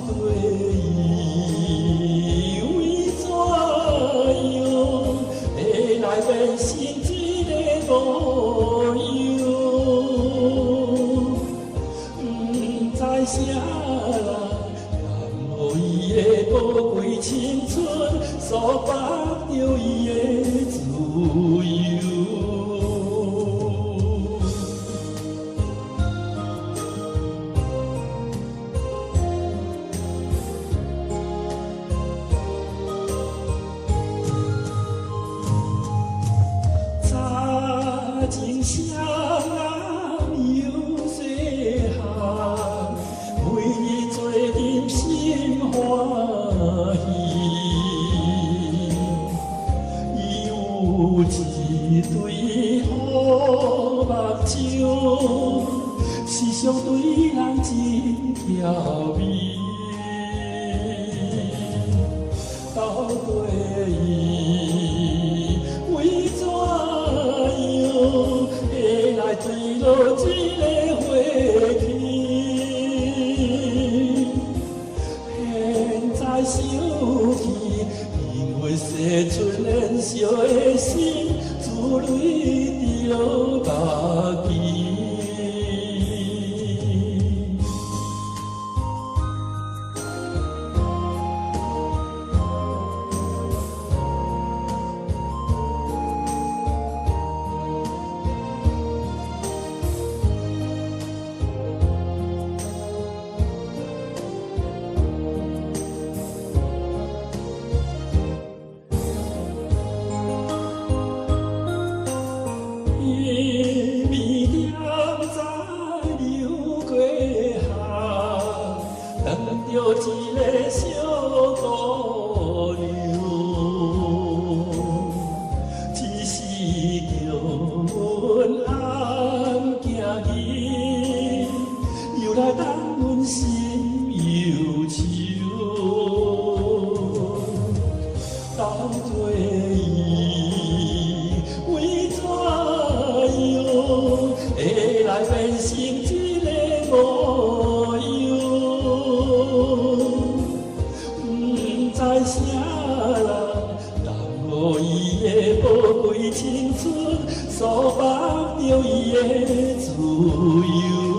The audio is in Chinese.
对伊，为怎样会来变成一个模样？不知啥人让伊的宝贵青春束缚着伊的自由。情声有细项，每日做人心欢喜。伊有一对好目睭，时常对人真巧美。到底伊为怎会来坠落一个花期？现在想起，因为失去年少的心，珠泪滴落目前。伊美点在流过巷，等着一个小姑娘，只是叫阮暗行去，又来等阮心忧愁。到底伊为怎会来变成一个模样？不知啥人让伊的宝贵青春束缚着伊的自由。